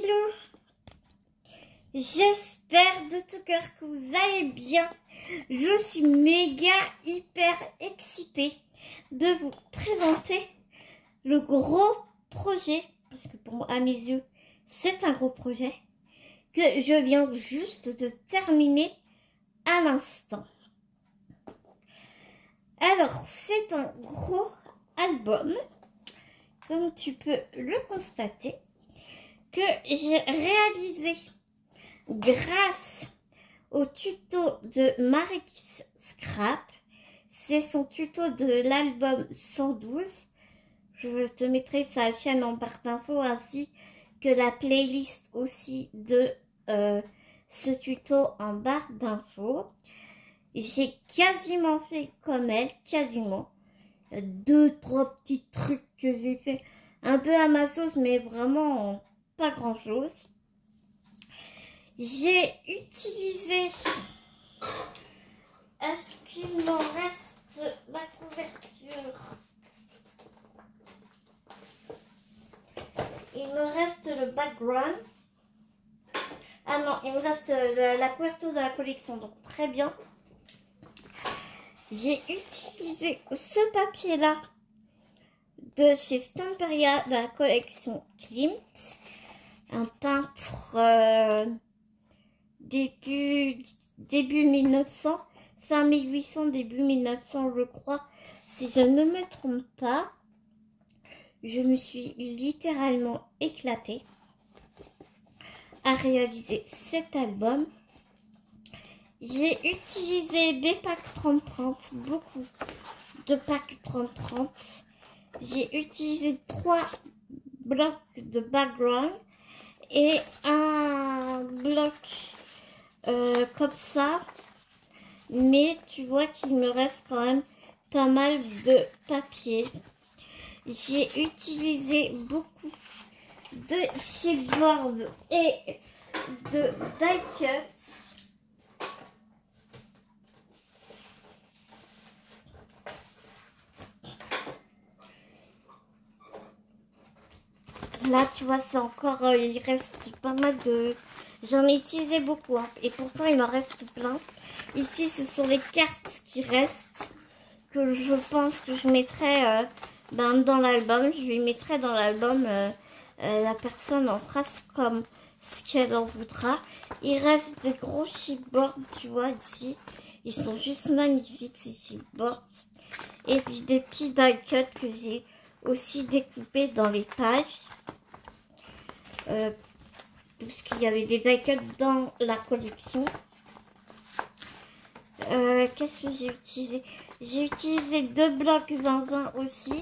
petits loups, j'espère de tout cœur que vous allez bien. Je suis méga hyper excitée de vous présenter le gros projet, parce que pour moi, à mes yeux, c'est un gros projet que je viens juste de terminer à l'instant. Alors, c'est un gros album, comme tu peux le constater, que j'ai réalisé grâce au tuto de Marek Scrap. C'est son tuto de l'album 112. Je te mettrai sa chaîne en barre d'infos ainsi que la playlist aussi de ce tuto en barre d'infos. J'ai quasiment fait comme elle, quasiment. 2-3 petits trucs que j'ai fait un peu à ma sauce, mais vraiment pas grand chose. J'ai utilisé, est-ce qu'il m'en reste la couverture? Il me reste le background. Ah non, il me reste la couverture de la collection, donc très bien. J'ai utilisé ce papier-là de chez Stamperia de la collection Klimt. Un peintre début 1900, fin 1800, début 1900 je crois, si je ne me trompe pas. Je me suis littéralement éclatée à réaliser cet album. J'ai utilisé des packs 30-30, beaucoup de packs 30-30. J'ai utilisé 3 blocs de background et un bloc comme ça. Mais tu vois qu'il me reste quand même pas mal de papier. J'ai utilisé beaucoup de chipboard et de die cut. Là, tu vois, c'est encore, il reste pas mal de... J'en ai utilisé beaucoup, hein, et pourtant, il m'en reste plein. Ici, ce sont les cartes qui restent, que je pense que je mettrai dans l'album. Je lui mettrai dans l'album, la personne en fera comme ce qu'elle en voudra. Il reste des gros chipboards, tu vois, ici. Ils sont juste magnifiques, ces chipboards. Et puis, des petits die cut que j'ai aussi découpés dans les pages. Puisqu'il y avait des die cut dans la collection. Qu'est-ce que j'ai utilisé? J'ai utilisé 2 blocs 20-20 aussi.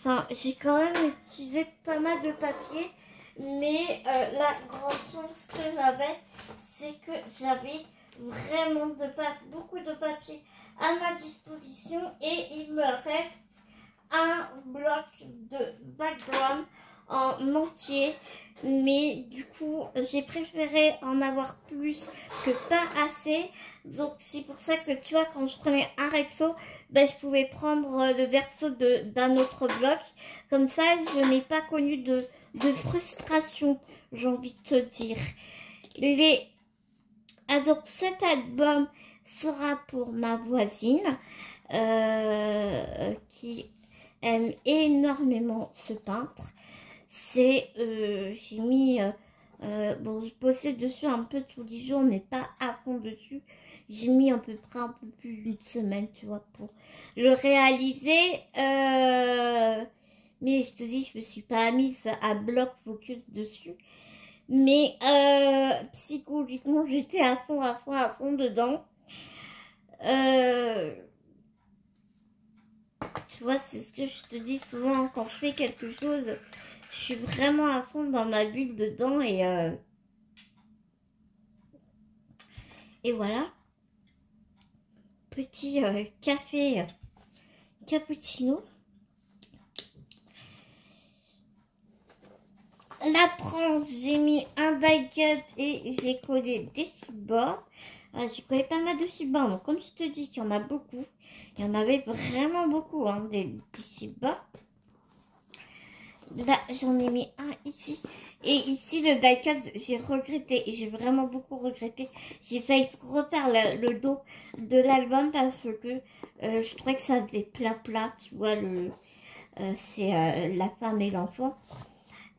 Enfin, j'ai quand même utilisé pas mal de papier. Mais la grande chance que j'avais, c'est que j'avais vraiment beaucoup de papier à ma disposition. Et il me reste un bloc de background en entier. Mais du coup, j'ai préféré en avoir plus que pas assez. Donc, c'est pour ça que tu vois, quand je prenais un Rexo, ben, je pouvais prendre le verso d'un autre bloc. Comme ça, je n'ai pas connu de frustration, j'ai envie de te dire. Donc, cet album sera pour ma voisine qui aime énormément ce peintre. C'est, j'ai mis, bon, je bossais dessus un peu tous les jours, mais pas à fond dessus. J'ai mis à peu près un peu plus d'une semaine, tu vois, pour le réaliser. Mais je te dis, je me suis pas mise à bloc focus dessus. Mais psychologiquement, j'étais à fond dedans. Tu vois, c'est ce que je te dis souvent quand je fais quelque chose. Je suis vraiment à fond dans ma bulle dedans et voilà. Petit café cappuccino. La tranche, j'ai mis un die cut et j'ai collé des chipboards. J'ai collé pas mal de chipboards. Donc, comme je te dis qu'il y en a beaucoup, il y en avait vraiment beaucoup, hein, des chipboards. Là, j'en ai mis un ici. Et ici, le die-cut, j'ai regretté, et j'ai vraiment beaucoup regretté. J'ai failli refaire le dos de l'album parce que je trouvais que ça faisait plat, tu vois, c'est la femme et l'enfant.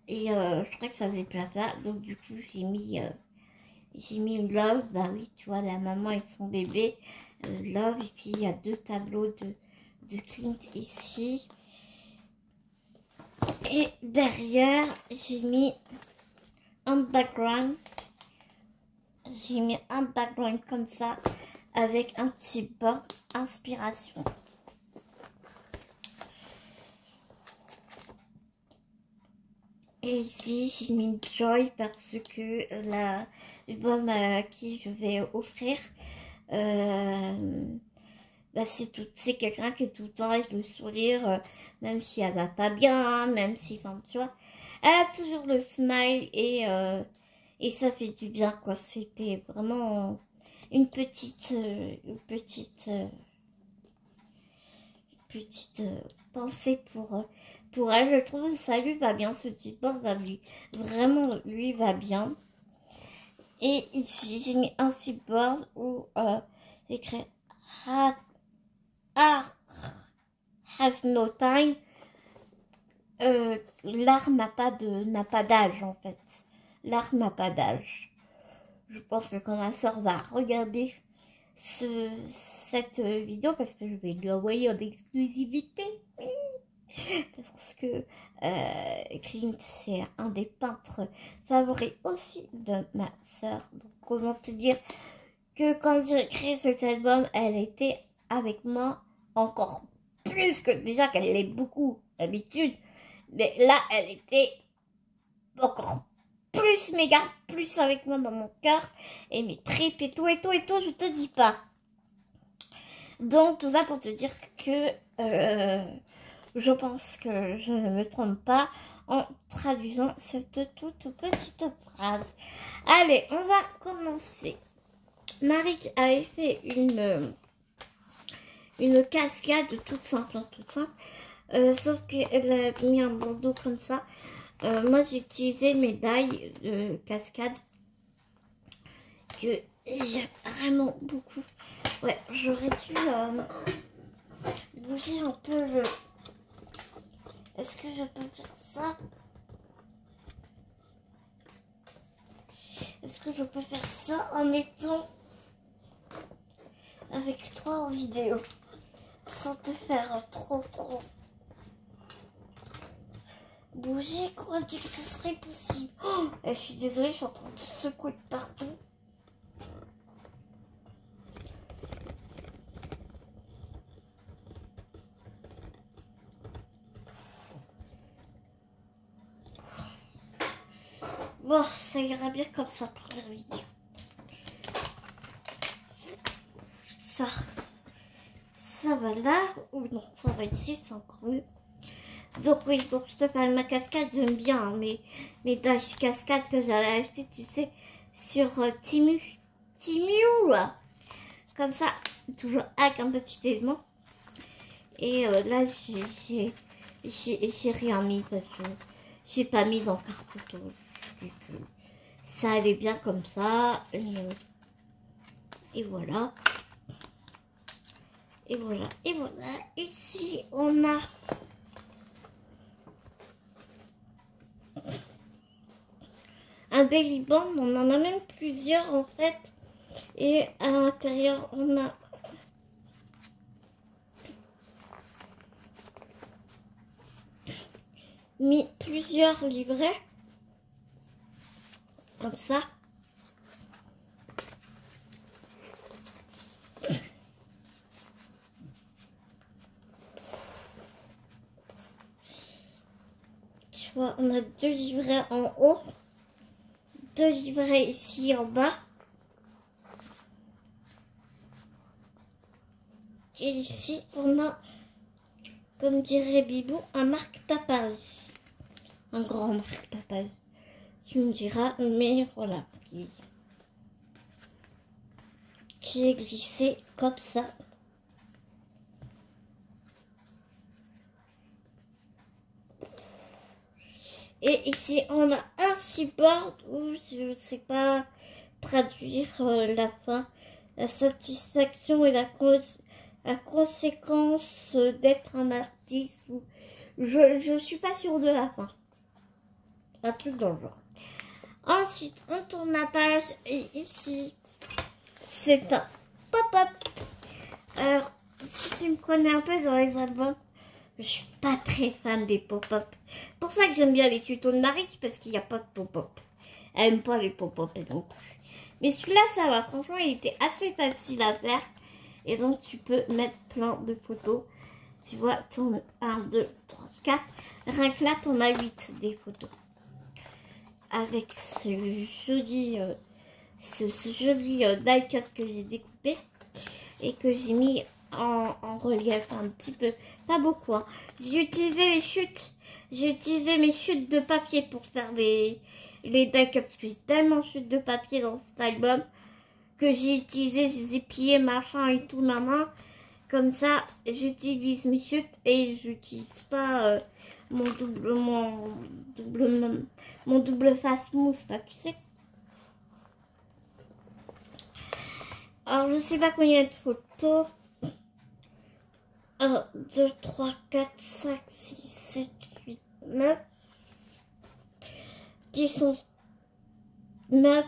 Et je trouvais que ça faisait plat. Donc du coup, j'ai mis Love, bah oui, tu vois, la maman et son bébé. Love, et puis il y a 2 tableaux de Clint ici. Et derrière, j'ai mis un background. J'ai mis un background comme ça, avec un petit board inspiration. Et ici, j'ai mis Joy parce que l'album à qui je vais offrir, bah c'est quelqu'un qui est tout le temps avec le sourire, même si elle va pas bien, même si, enfin, tu vois, elle a toujours le smile et ça fait du bien, quoi. C'était vraiment une petite pensée pour elle. Je trouve que ça lui va bien, ce support va vraiment lui va bien. Et ici, j'ai mis un support où c'est écrit has no time. L'art n'a pas d'âge, en fait. L'art n'a pas d'âge. Je pense que quand ma soeur va regarder cette vidéo, parce que je vais lui envoyer en exclusivité, parce que Clint, c'est un des peintres favoris aussi de ma soeur. Donc comment te dire que quand j'ai créé cet album, elle était avec moi encore plus que déjà qu'elle l'est beaucoup d'habitude. Mais là, elle était encore plus méga, plus avec moi dans mon cœur et mes tripes et tout, je te dis pas. Donc tout ça pour te dire que je pense que je ne me trompe pas en traduisant cette toute petite phrase. Allez, on va commencer. Marie avait fait une cascade toute simple, sauf qu'elle a mis un bandeau comme ça. Moi, j'ai utilisé mes die de cascade que j'aime vraiment beaucoup. Ouais, j'aurais dû bouger un peu le... Est-ce que je peux faire ça? Est-ce que je peux faire ça en étant avec toi en vidéo sans te faire trop bouger? Crois-tu que ce serait possible? Oh, je suis désolée, je suis en train de secouer de partout. Bon, ça ira bien comme ça pour la vidéo. Ça va là, ou non, ça va ici, c'est encore mieux. Donc oui, donc je te parle de ma cascade, j'aime bien hein, mes dash cascades que j'avais acheté, tu sais, sur Timu, comme ça, toujours avec un petit élément. Et là, j'ai rien mis parce que j'ai pas mis d'encarpouton. Ça allait bien comme ça. Et voilà. Et voilà. Ici, on a un belly band. On en a même plusieurs en fait. Et à l'intérieur, on a mis plusieurs livrets. Comme ça. Tu vois, on a 2 livrets en haut. 2 livrets ici en bas. Et ici, on a, comme dirait Bibou, un marque-tapage. Un grand marque-tapage. Tu me diras, mais voilà. Qui est glissé comme ça. Et ici, on a un support où je ne sais pas traduire la fin. La satisfaction et la conséquence d'être un artiste. Je suis pas sûre de la fin. Un truc dans le genre. Ensuite, on tourne la page et ici, c'est un pop-up. Alors, si tu me connais un peu dans les albums, je suis pas très fan des pop-up. C'est pour ça que j'aime bien les tutos de Marie, parce qu'il n'y a pas de pop-up. Elle aime pas les pop-up non plus. Mais celui-là, ça va. Franchement, il était assez facile à faire. Et donc, tu peux mettre plein de photos. Tu vois, ton 1, 2, 3, 4. Rien que là, t'en as 8 des photos. Avec ce joli die-cut que j'ai découpé. Et que j'ai mis en relief un petit peu. Pas beaucoup, hein. J'ai utilisé les chutes. J'ai utilisé mes chutes de papier pour faire les die-cuts. Parce que j'ai tellement de chutes de papier dans cet album que j'ai utilisé. Je les ai pliés, machin et tout, maman. Comme ça, j'utilise mes chutes et j'utilise pas mon double face mousse, là, tu sais. Alors, je sais pas combien de photos. 1, 2, 3, 4, 5, 6, 7, 8, 9. 10, 9,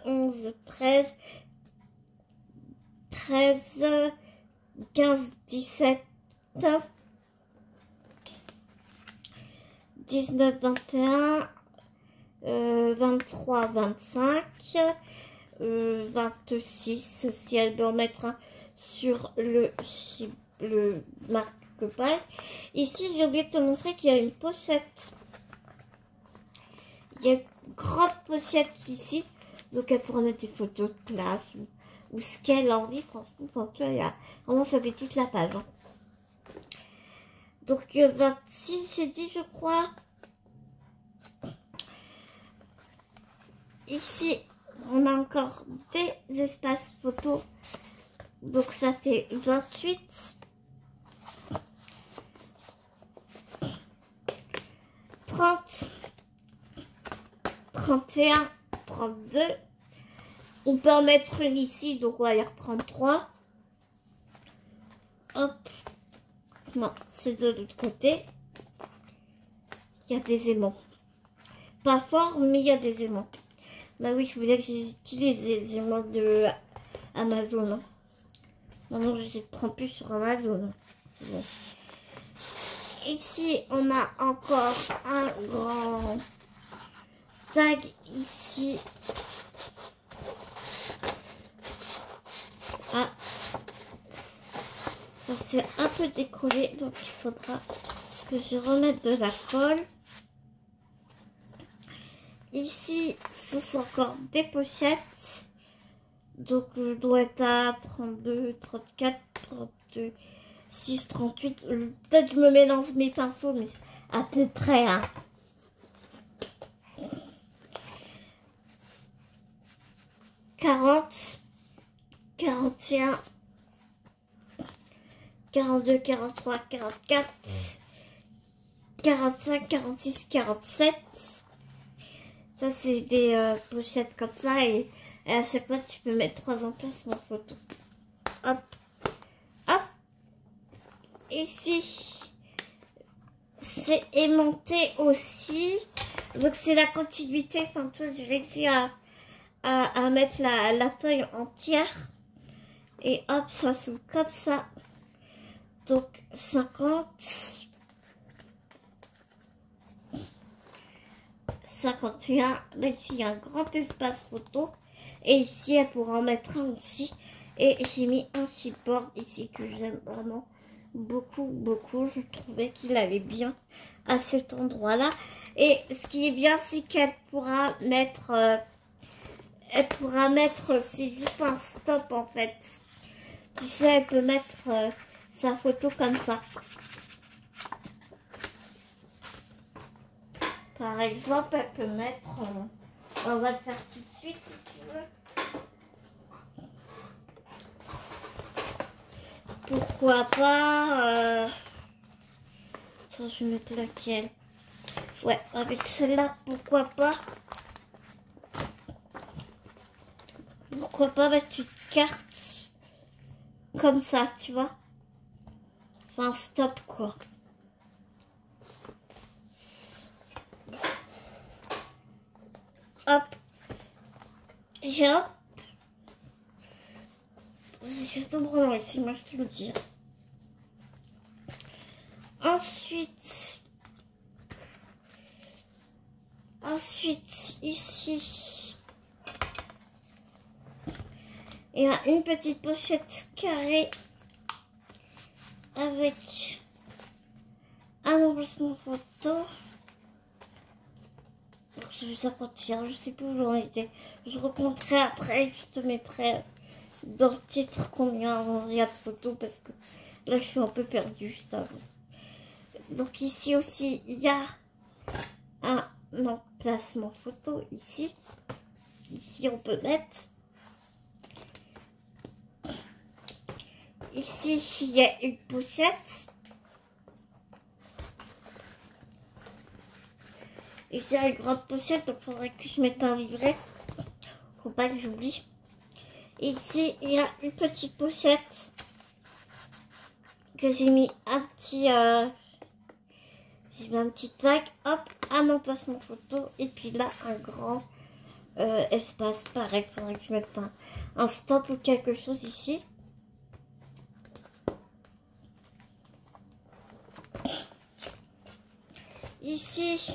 11, 13. 13, 15, 17. 19, 21. 23, 25. 26 si elle doit mettre un sur le marque-page. Ici, j'ai oublié de te montrer qu'il y a une pochette. Il y a une grande pochette ici. Donc, elle pourra mettre des photos de classe ou ce qu'elle a envie. Franchement, quand tu vois, vraiment, ça fait toute la page. Hein. Donc, 26, j'ai dit, je crois. Ici, on a encore des espaces photos. Donc, ça fait 28. 30. 31. 32. On peut en mettre une ici. Donc, on va dire 33. Hop. Non, c'est de l'autre côté. Il y a des aimants. Pas fort, mais il y a des aimants. Bah oui, je voulais que j'utilise les aimants de Amazon. Hein. Maintenant, je ne prends plus sur Amazon. C'est bon. Ici, on a encore un grand tag ici. Ah, ça c'est un peu décollé, donc il faudra que je remette de la colle. Ici, ce sont encore des pochettes. Donc, je dois être à 32, 34, 32, 6, 38. Peut-être que je me mélange mes pinceaux, mais à peu près. Hein. « 40, 41, 42, 43, 44, 45, 46, 47. Ça, c'est des pochettes comme ça. Et à chaque fois, tu peux mettre 3 emplacements photo. Hop. Hop. Ici, c'est aimanté aussi. Donc, c'est la continuité. Enfin, toi, j'ai réussi à mettre la feuille entière. Et hop, ça s'ouvre comme ça. Donc, 50. 51. Là, ici, il y a un grand espace photo. Et ici, elle pourra en mettre un aussi. Et j'ai mis un support ici que j'aime vraiment beaucoup, beaucoup. Je trouvais qu'il allait bien à cet endroit-là. Et ce qui est bien, c'est qu'elle pourra mettre... c'est juste un stop en fait. Tu sais, elle peut mettre sa photo comme ça. Par exemple, elle peut mettre... on va le faire tout de suite si tu veux. Pourquoi pas... Attends, je vais mettre laquelle. Ouais, avec celle-là, pourquoi pas. Pourquoi pas mettre une carte comme ça, tu vois. C'est un stop, quoi. Hop. Et hop. C'est surtout brillant ici, moi je te le dis. Ensuite, ici, il y a une petite pochette carrée avec un emplacement photo. Je vais ça contient, je sais plus où j'en étais. Je recompterai après, je te mettrai dans le titre combien il y a de photos parce que là je suis un peu perdue juste avant. Donc ici aussi il y a un emplacement photo ici. Ici on peut mettre. Ici il y a une pochette. Ici il y a une grande pochette, donc il faudrait que je mette un livret. Faut pas que j'oublie. Et ici il y a une petite pochette que j'ai mis un petit j'ai mis un petit tag, hop, un emplacement photo, et puis là, un grand espace. Pareil, il faudrait que je mette un stop ou quelque chose ici. Ici,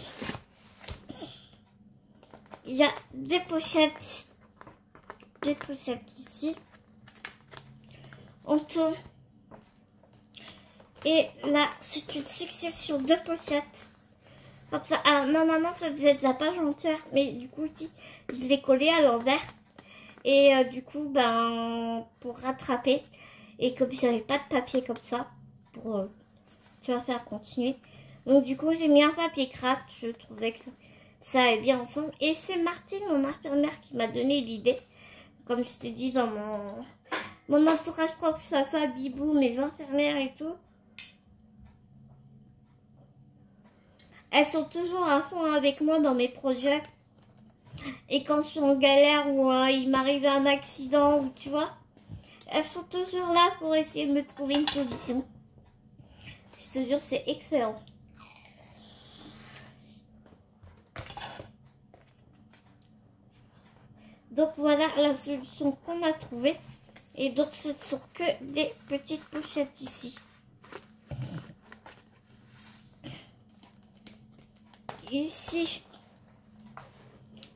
il y a des pochettes ici. On tourne. Et là, c'est une succession de pochettes. Comme ça. Alors, normalement, ça devait être la page entière. Mais du coup, je l'ai collé à l'envers. Et du coup, ben, pour rattraper. Et comme j'avais pas de papier comme ça, pour, tu vas faire continuer. Donc, du coup, j'ai mis un papier craft. Je trouvais que ça allait bien ensemble. Et c'est Martine, mon infirmière, qui m'a donné l'idée. Comme je te dis, dans mon entourage propre, que ça soit Bibou, mes infirmières et tout. Elles sont toujours à fond avec moi dans mes projets. Et quand je suis en galère ou il m'arrive un accident, ou tu vois, elles sont toujours là pour essayer de me trouver une solution. Je te jure, c'est excellent. Donc voilà la solution qu'on a trouvée. Et donc ce ne sont que des petites pochettes ici. Ici,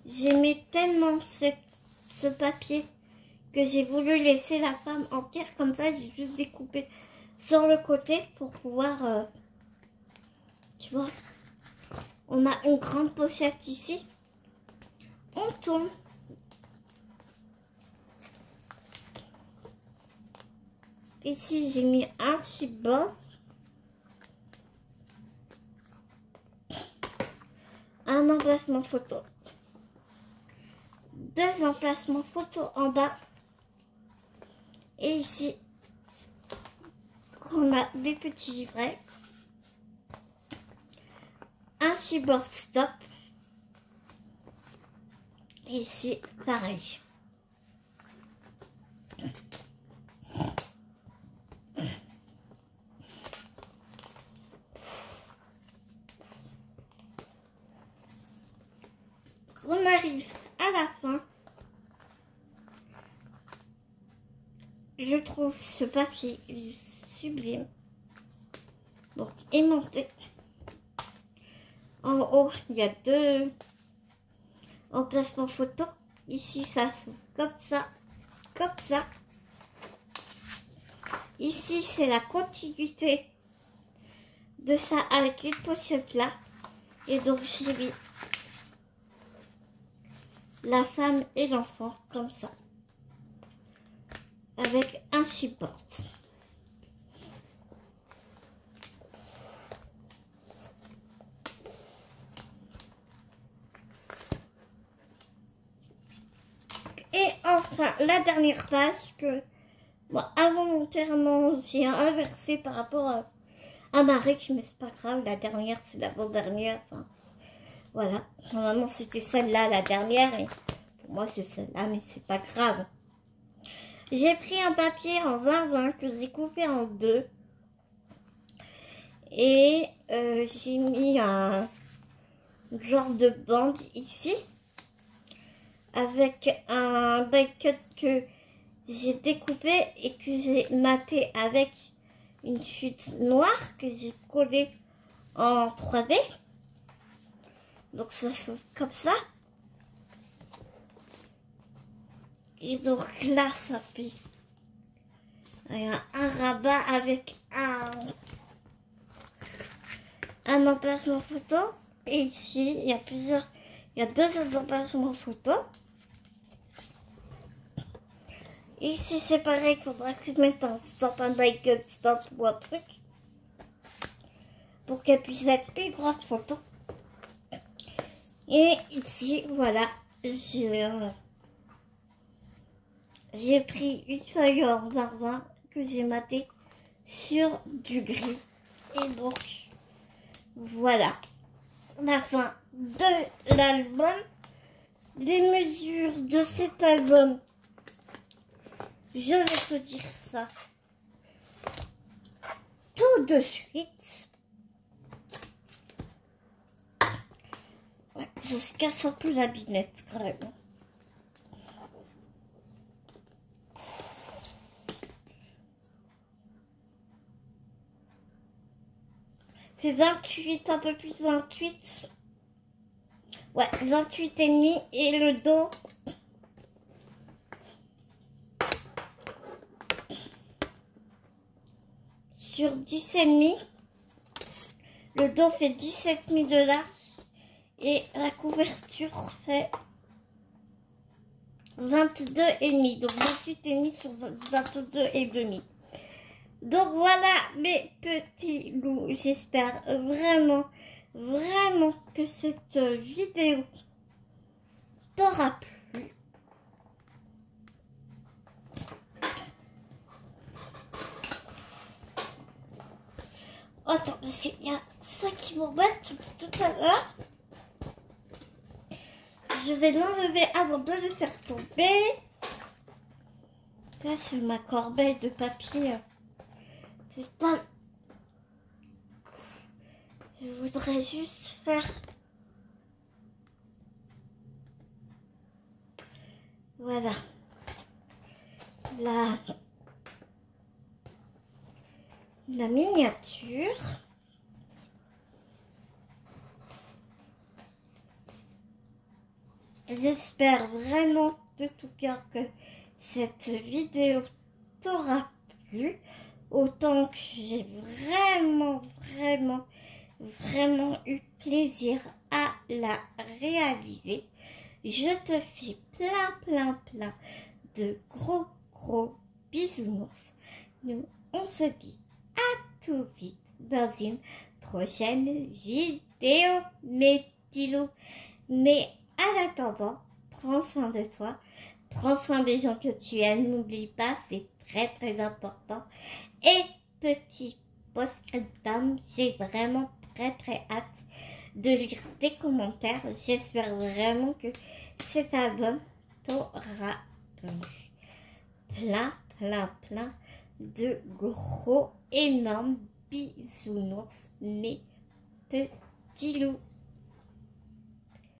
j'aimais tellement ce papier que j'ai voulu laisser la femme entière comme ça. J'ai juste découpé sur le côté pour pouvoir, tu vois, on a une grande pochette ici. On tourne. Ici, j'ai mis un support. Un emplacement photo. Deux emplacements photo en bas. Et ici, on a des petits livrets. Un support stop. Ici, pareil. On arrive à la fin. Je trouve ce papier sublime. Donc aimanté. En haut, il y a deux emplacements photo. Ici, ça s'ouvre comme ça, comme ça. Ici, c'est la continuité de ça avec une pochette là. Et donc, j'ai mis la femme et l'enfant comme ça. Avec un support. Et enfin, la dernière page que moi, involontairement, j'ai inversé par rapport à ma règle, mais c'est pas grave, la dernière, c'est l'avant-dernière. Enfin, Voilà, normalement c'était celle-là la dernière et pour moi c'est celle-là, mais c'est pas grave. J'ai pris un papier en 20-20 que j'ai coupé en deux et j'ai mis un genre de bande ici avec un die cut que j'ai découpé et que j'ai maté avec une chute noire que j'ai collée en 3D. Donc ça s'ouvre comme ça. Et donc là ça fait un rabat avec un emplacement photo. Et ici il y a deux autres emplacements photo. Ici c'est pareil, il faudra que je mette un stop, un die cut stop ou un truc pour qu'elle puisse mettre une grosse photo. Et ici voilà, j'ai pris une feuille en 20-20 que j'ai maté sur du gris. Et donc voilà la fin de l'album. Les mesures de cet album, je vais te dire ça tout de suite. Ouais, ça se casse un peu la binette quand même. Fait 28, un peu plus de 28. Ouais, 28 et demi. Et le dos, sur 10 et demi. Le dos fait 17,5 de large. Et la couverture fait 22 et demi. Donc 28 et demi sur 22 et demi. Donc voilà mes petits loups, j'espère vraiment que cette vidéo t'aura plu. Oh, attends, parce qu'il y a ça qui m'embête tout à l'heure. Je vais l'enlever avant de le faire tomber. Là, c'est ma corbeille de papier. Putain. Je voudrais juste faire... Voilà. La miniature. J'espère vraiment de tout cœur que cette vidéo t'aura plu. Autant que j'ai vraiment eu plaisir à la réaliser. Je te fais plein de gros bisounours. Nous, on se dit à tout vite dans une prochaine vidéo, mes petits loups. Mais en attendant, prends soin de toi, prends soin des gens que tu aimes, n'oublie pas, c'est très important. Et petit post-scriptum, j'ai vraiment très hâte de lire tes commentaires. J'espère vraiment que cet album t'aura plu. Plein de gros énormes bisounours, mes petits loups.